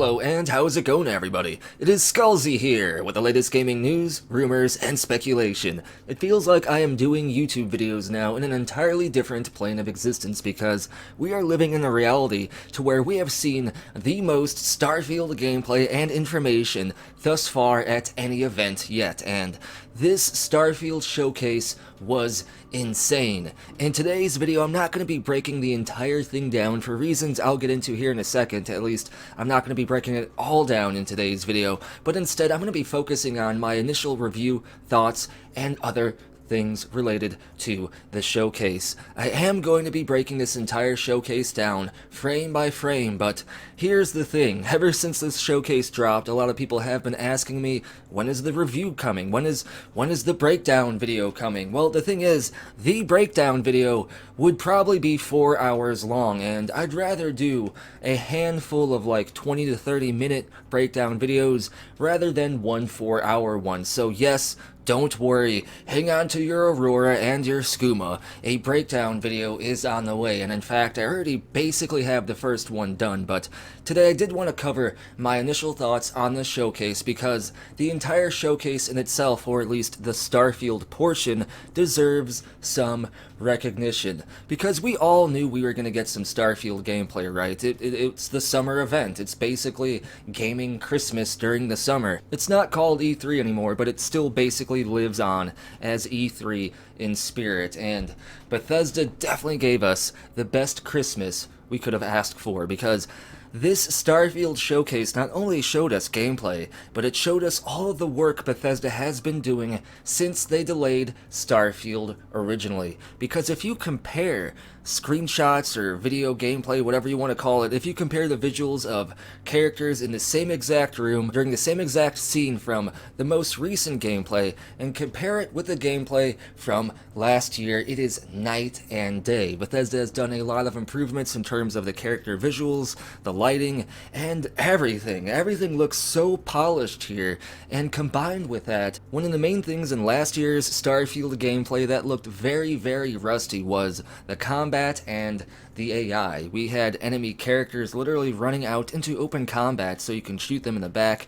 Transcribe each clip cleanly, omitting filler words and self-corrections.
Hello, and how's it going, everybody? It is Skullzi here, with the latest gaming news, rumors, and speculation. It feels like I am doing YouTube videos now in an entirely different plane of existence because we are living in a reality to where we have seen the most Starfield gameplay and information thus far at any event yet, and this Starfield showcase was insane. In today's video, I'm not going to be breaking the entire thing down for reasons I'll get into here in a second. At least, I'm not going to be breaking it all down in today's video, but instead I'm going to be focusing on my initial review, thoughts, and other things related to the showcase. I am going to be breaking this entire showcase down frame by frame, but here's the thing. Ever since this showcase dropped, a lot of people have been asking me, when is the review coming? When is the breakdown video coming? Well, the thing is, the breakdown video would probably be 4 hours long, and I'd rather do a handful of like 20 to 30 minute breakdown videos rather than one 4-hour one. So yes, don't worry, hang on to your Aurora and your Skooma. A breakdown video is on the way, and in fact, I already basically have the first one done, but today I did want to cover my initial thoughts on the showcase because the entire showcase in itself, or at least the Starfield portion, deserves some recognition. Because we all knew we were going to get some Starfield gameplay, right? It's the summer event. It's basically gaming Christmas during the summer. It's not called E3 anymore, but it still basically lives on as E3 in spirit, and Bethesda definitely gave us the best Christmas we could have asked for, because this Starfield showcase not only showed us gameplay, but it showed us all of the work Bethesda has been doing since they delayed Starfield originally. Because if you compare screenshots or video gameplay, whatever you want to call it, if you compare the visuals of characters in the same exact room during the same exact scene from the most recent gameplay and compare it with the gameplay from last year, it is night and day. Bethesda has done a lot of improvements in terms of the character visuals, the lighting, and everything. Everything looks so polished here, and combined with that, one of the main things in last year's Starfield gameplay that looked very, very rusty was the combat and the AI. We had enemy characters literally running out into open combat so you can shoot them in the back.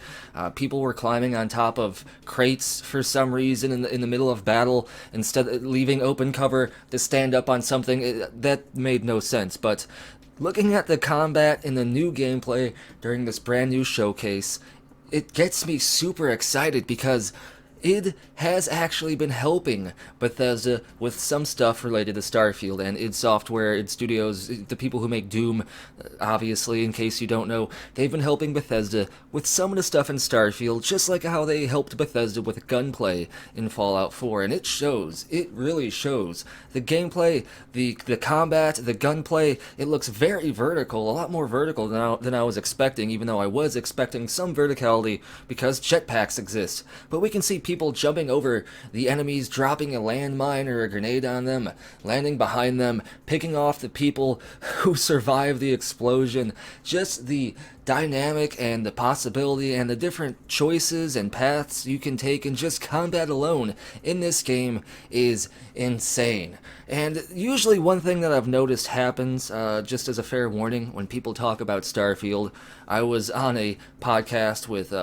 People were climbing on top of crates for some reason in the middle of battle instead of leaving open cover to stand up on something. That made no sense, but looking at the combat in the new gameplay during this brand new showcase, it gets me super excited because id has actually been helping Bethesda with some stuff related to Starfield, and id Software, id Studios, the people who make Doom, obviously, in case you don't know, they've been helping Bethesda with some of the stuff in Starfield, just like how they helped Bethesda with gunplay in Fallout 4, and it shows. It really shows. The gameplay, the combat, the gunplay, it looks very vertical, a lot more vertical than I was expecting, even though I was expecting some verticality because jetpacks exist. But we can see people jumping over the enemies, dropping a landmine or a grenade on them, landing behind them, picking off the people who survive the explosion. Just the dynamic and the possibility and the different choices and paths you can take in just combat alone in this game is insane. And usually one thing that I've noticed happens, just as a fair warning, when people talk about Starfield, I was on a podcast with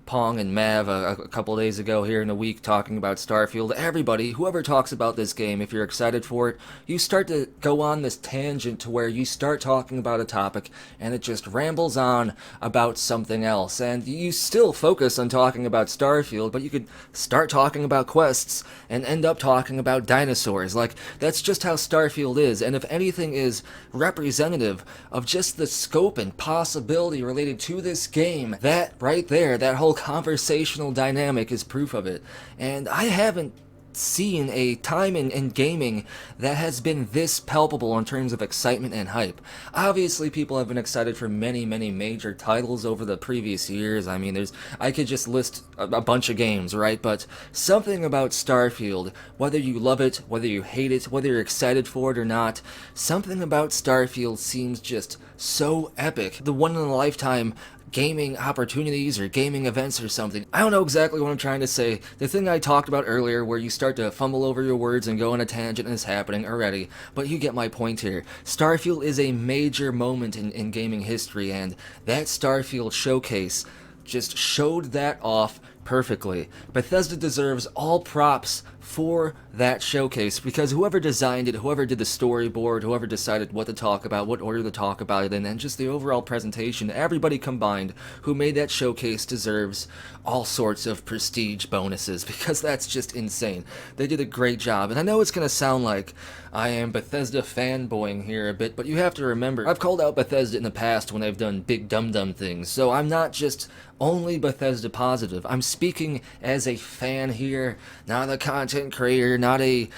Pong and Mav a couple days ago here in a week talking about Starfield. Everybody, whoever talks about this game, if you're excited for it, you start to go on this tangent to where you start talking about a topic and it just rambles on about something else, and you still focus on talking about Starfield, but you could start talking about quests and end up talking about dinosaurs. Like, that's just how Starfield is, and if anything is representative of just the scope and possibility related to this game, that right there, that whole conversational dynamic is proof of it. And I haven't seen a time in gaming that has been this palpable in terms of excitement and hype. Obviously, people have been excited for many, many major titles over the previous years. I mean, I could just list a bunch of games, right? But something about Starfield, whether you love it, whether you hate it, whether you're excited for it or not, something about Starfield seems just so epic. The one-in-a-lifetime gaming opportunities or gaming events or something. I don't know exactly what I'm trying to say. The thing I talked about earlier where you start to fumble over your words and go on a tangent is happening already, but you get my point here. Starfield is a major moment in gaming history, and that Starfield showcase just showed that off perfectly. Bethesda deserves all props for that showcase because whoever designed it, whoever did the storyboard, whoever decided what to talk about, what order to talk about it in, and just the overall presentation, everybody combined who made that showcase deserves all sorts of prestige bonuses because that's just insane. They did a great job, and I know it's going to sound like I am Bethesda fanboying here a bit, but you have to remember, I've called out Bethesda in the past when they've done big dum-dum things, so I'm not just only Bethesda positive. I'm speaking as a fan here, not a content creator, not a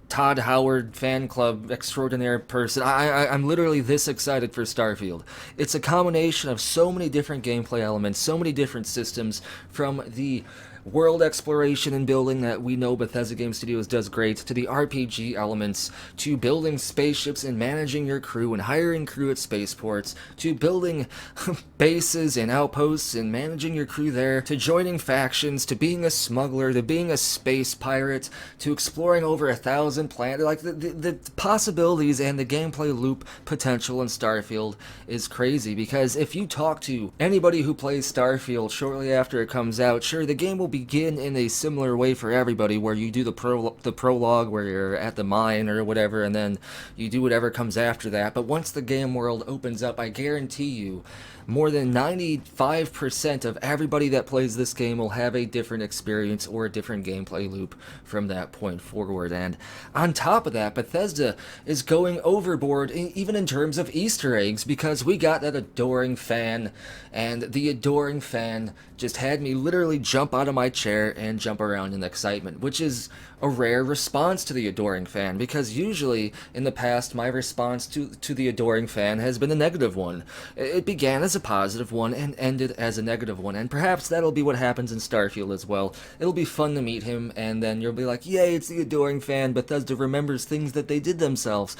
Todd Howard fan club extraordinaire person. I'm literally this excited for Starfield. It's a combination of so many different gameplay elements, so many different systems, from the world exploration and building that we know Bethesda Game Studios does great, to the RPG elements, to building spaceships and managing your crew and hiring crew at spaceports, to building bases and outposts and managing your crew there, to joining factions, to being a smuggler, to being a space pirate, to exploring over 1,000 planets. Like, the possibilities and the gameplay loop potential in Starfield is crazy, because if you talk to anybody who plays Starfield shortly after it comes out, sure, the game will begin in a similar way for everybody, where you do the prologue where you're at the mine or whatever, and then you do whatever comes after that. But once the game world opens up, I guarantee you more than 95% of everybody that plays this game will have a different experience or a different gameplay loop from that point forward. And on top of that, Bethesda is going overboard even in terms of Easter eggs, because we got that adoring fan, and the adoring fan just had me literally jump out of my chair and jump around in excitement, which is a rare response to the adoring fan, because usually in the past my response to the adoring fan has been a negative one. It began as a positive one and ended as a negative one, and perhaps that'll be what happens in Starfield as well. It'll be fun to meet him, and then you'll be like, yay, it's the adoring fan, Bethesda remembers things that they did themselves.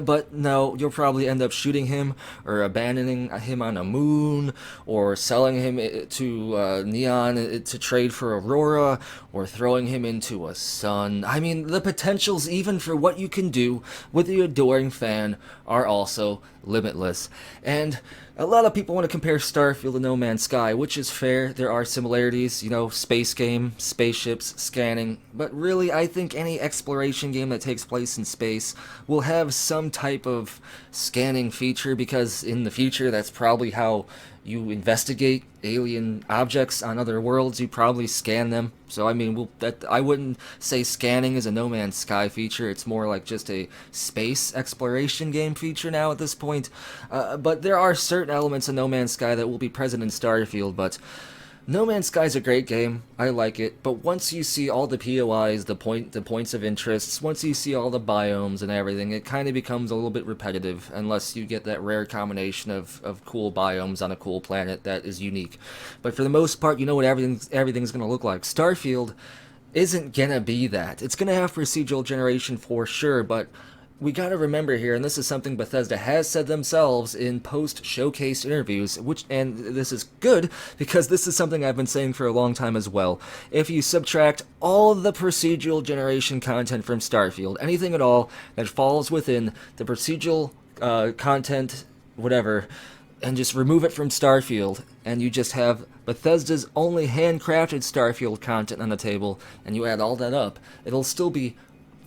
But no, you'll probably end up shooting him, or abandoning him on a moon, or selling him to Neon to trade for Aurora, or throwing him into a sun. I mean, the potentials even for what you can do with the adoring fan are also limitless. And a lot of people want to compare Starfield to No Man's Sky, which is fair. There are similarities, you know, space game, spaceships, scanning, but really I think any exploration game that takes place in space will have some type of scanning feature, because in the future that's probably how you investigate alien objects on other worlds. You probably scan them. So I mean, I wouldn't say scanning is a No Man's Sky feature. It's more like just a space exploration game feature now at this point. But there are certain elements of No Man's Sky that will be present in Starfield. But No Man's Sky is a great game. I like it. But once you see all the POIs, the points of interests, once you see all the biomes and everything, it kind of becomes a little bit repetitive, unless you get that rare combination of cool biomes on a cool planet that is unique. But for the most part, you know what everything's going to look like. Starfield isn't going to be that. It's going to have procedural generation for sure, but we gotta remember here, and this is something Bethesda has said themselves in post-showcase interviews, and this is good, because this is something I've been saying for a long time as well. If you subtract all the procedural generation content from Starfield, anything at all that falls within the procedural content, whatever, and just remove it from Starfield, and you just have Bethesda's only handcrafted Starfield content on the table, and you add all that up, it'll still be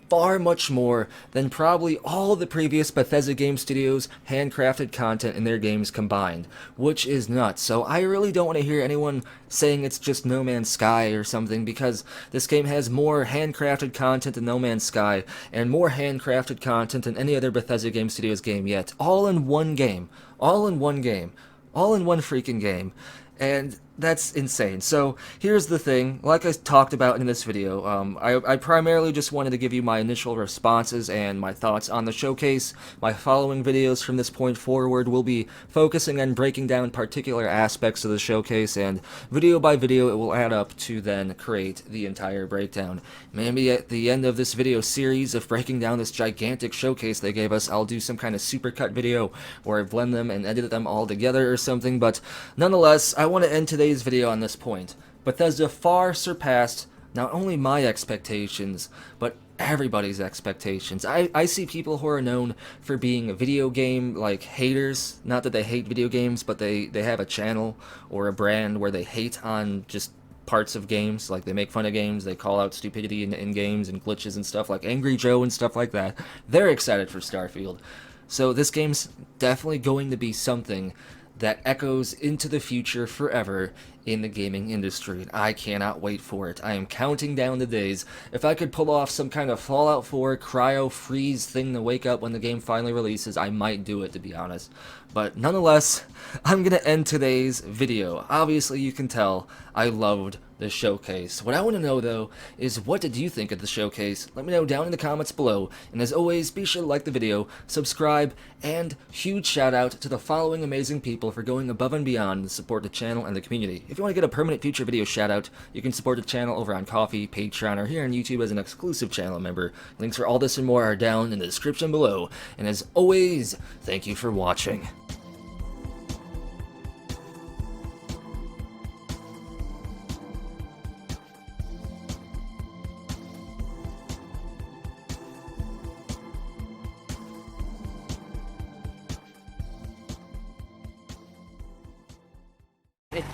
far much more than probably all the previous Bethesda Game Studios handcrafted content in their games combined, which is nuts. So I really don't want to hear anyone saying it's just No Man's Sky or something, because this game has more handcrafted content than No Man's Sky, and more handcrafted content than any other Bethesda Game Studios game yet. All in one game. All in one game. All in one freaking game. And That's insane. So here's the thing, like I talked about in this video, I primarily just wanted to give you my initial responses and my thoughts on the showcase. My following videos from this point forward will be focusing on breaking down particular aspects of the showcase, and video by video it will add up to then create the entire breakdown. Maybe at the end of this video series of breaking down this gigantic showcase they gave us, I'll do some kind of supercut video where I blend them and edit them all together or something, but nonetheless, I want to end today's video on this point. Bethesda far surpassed not only my expectations, but everybody's expectations. I see people who are known for being video game haters. Not that they hate video games, but they have a channel or a brand where they hate on just parts of games. Like, they make fun of games, they call out stupidity in games and glitches and stuff, like Angry Joe and stuff like that. They're excited for Starfield. So this game's definitely going to be something that echoes into the future forever in the gaming industry. I cannot wait for it. I am counting down the days. If I could pull off some kind of Fallout 4 cryo freeze thing to wake up when the game finally releases, I might do it, to be honest. But nonetheless, I'm gonna end today's video. Obviously, you can tell I loved the showcase. What I want to know, though, is what did you think of the showcase? Let me know down in the comments below. And as always, be sure to like the video, subscribe, and huge shout out to the following amazing people for going above and beyond to support the channel and the community. If you want to get a permanent future video shout out, you can support the channel over on Ko-fi, Patreon, or here on YouTube as an exclusive channel member. Links for all this and more are down in the description below. And as always, thank you for watching.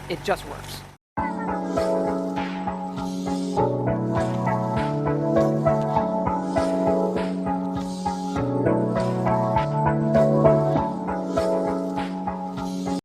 It just works.